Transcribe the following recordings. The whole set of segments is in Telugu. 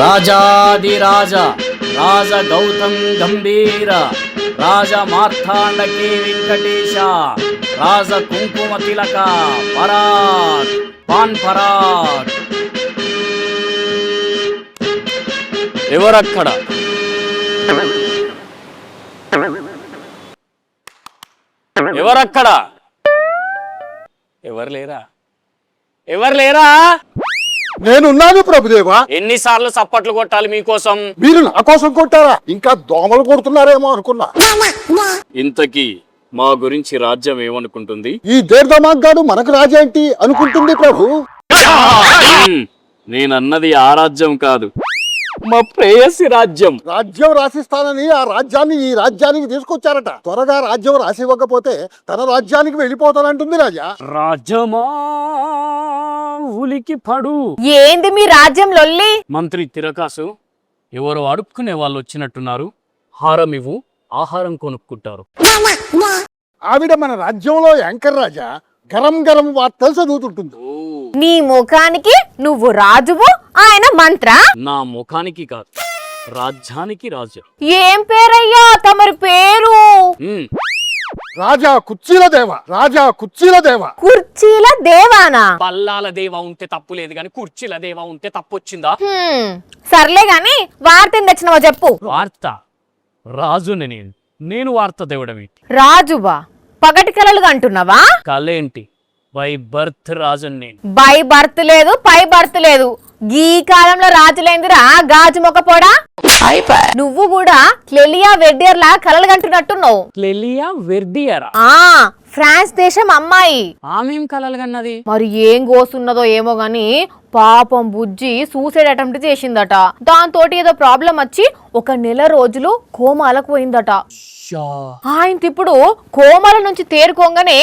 రాజాదిరాజ రాజ గౌతమ్ గంభీర రాజ మార్తాండకి వెంకటేశ రాజ కుంకుమ తిలక పరాక్ పాన్ పరాక్. ఎవరక్కడ? ఎవరక్కడ? ఎవరు లేరా? ఎవరు లేరా? నేనున్నాను ప్రభుదేవా. ఎన్నిసార్లు చప్పట్లు కొట్టాలి మీకోసం? మీరు నా కోసం కొట్టారా? ఇంకా దోమలు కొడుతున్నారేమో అనుకున్నా. ఇంతకీ మా గురించి రాజ్యం ఏమనుకుంటుంది? ఈ దీర్ఘమార్గాడు మనకు రాజేంటి అనుకుంటుంది ప్రభు. నేనన్నది ఆ రాజ్యం కాదు, మా ప్రేయసి రాజ్యం. రాజ్యం రాసిస్తానని ఆ రాజ్యాన్ని ఈ రాజ్యానికి తీసుకొచ్చారట. త్వరగా రాజ్యం రాసివ్వకపోతే తన రాజ్యానికి వెళ్ళిపోతానంటుంది రాజా. రాజ్యమా ఉలికి పడు. ఏంది మీ రాజ్యం లొల్లి? మంత్రి తిరకాసు, ఎవరో అడుక్కునే వాళ్ళు వచ్చినట్టున్నారు. హారం ఇవ్వు, ఆహారం కొనుక్కుంటారు. ఆవిడ మన రాజ్యంలో యాంకర్ రాజా. గరం గరం వార్తలు చదువుతుంటుంది. నీ ముఖానికి నువ్వు రాజువు, ఆయన మంత్ర. నా ముఖానికి కాదు, రాజ్యానికి రాజు. ఏం పేరయ్యా తమరి పేరు? రాజా కుర్చీల దేవ. రాజా కుర్చీల దేవ. కుర్చీల దేవానా? బల్లాల దేవా ఉంటే తప్పు లేదు గాని కుర్చీల దేవా ఉంటే తప్పు వచ్చిందా? సర్లే గాని వార్త తెచ్చినవో చెప్పు. వార్త? రాజుని నేను వార్త దేవడం ఏంటి? రాజువా? పగటి కలలు అంటున్నావా? కలేంటి? బై బర్త్ రాజుని నేను. బై బర్త్ లేదు, పై బర్త్ లేదు. ఈ కాలంలో రాజులేందిరా గాజు మొక్కపోడా. నువ్వు కూడా క్లెలియా వెడ్డియర్ లా కలలు కంటున్నట్టున్నావు. క్లెలియా వెర్డియరా? ఫ్రాన్స్ దేశం అమ్మాయి. ఆమెం కలలు కన్నది? మరి ఏం గోసున్నదో ఏమో గాని పాపం బుజ్జి సూసైడ్ అటెంప్ట్ చేసిందట. దాంతో ఏదో ప్రాబ్లం వచ్చి 1 నెల రోజులు కోమాలకు పోయిందట. ఆయన ఇప్పుడు కోమాల నుంచి తేరుకోగానే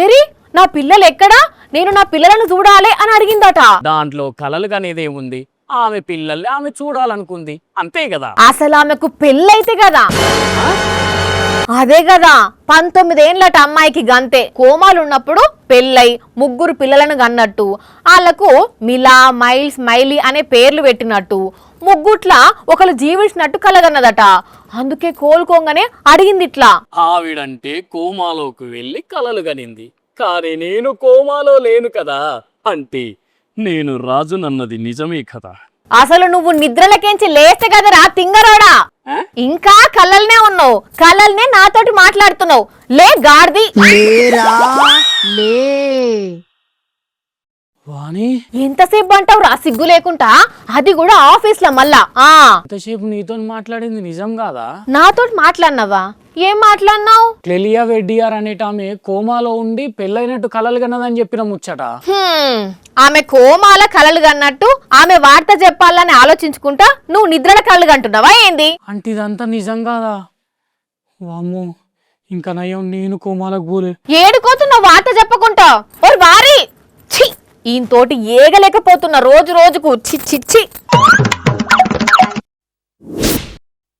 ఏరి నా పిల్లలు ఎక్కడా, నేను నా పిల్లలను చూడాలి అని అడిగిందట. దాంట్లో కలలు కనేదేముంది? ఆమె పిల్లల్ని ఆమె చూడాలనుకుంది, అంతే కదా. అసలు ఆమెకు పెళ్ళైతే కదా. అదే కదా 19 ఏళ్ళట అమ్మాయికి. గంతే కోమాలున్నప్పుడు పెళ్ళై 3 పిల్లలను కన్నట్టు, వాళ్లకు మిలా, మైల్స్, మైలీ అనే పేర్లు పెట్టినట్టు, ముగ్గుట్లా ఒకరు జీవించినట్టు కలగన్నదట. అందుకే కోలుకోగానే అడిగింది ఇట్లా. ఆవిడంటే కోమాలోకి వెళ్ళి కలలు కనింది, కానీ నేను కోమాలో లేను కదా. అంటే నేను రాజునన్నది నిజమే కదా. అసలు నువ్వు నిద్రలకేంచి లేస్తే కదరా తింగరోడా. ఇంకా కలల్నే ఉన్నావు, కలల్నే నాతోటి మాట్లాడుతున్నావు. లే గాడిది లే. వాణి, ఎంతసేపు అంటావు రా సిగ్గు లేకుండా? అది కూడా ఆఫీస్ లో మళ్ళా. ఎంతసేపు నీతో మాట్లాడింది నిజం కాదా? నాతోటి మాట్లాడినావా? ఏం మాట్లాడినావు? క్లెలియా వెడ్డియార్ అనేట ఆమె కోమాలో ఉండి పెళ్ళైనట్టు కలలు కన్నదని చెప్పిన ముచ్చట. ఆమె కోమాల కలలు కన్నట్టు ఆమె వార్త చెప్పాలని ఆలోచించుకుంటా నువ్వు నిద్రల కలలు కంటున్నావా ఏంది? అంటే ఇదంతా నిజం కాదా? వామ్మో, ఇంకా నయం నేను కోమాలకు పోలే. ఏడుకోతున్నావు వార్త చెప్పకుంటా? ఓ వారి ఈయనతోటి ఏగలేకపోతున్నా రోజు రోజుకు. చిచ్చి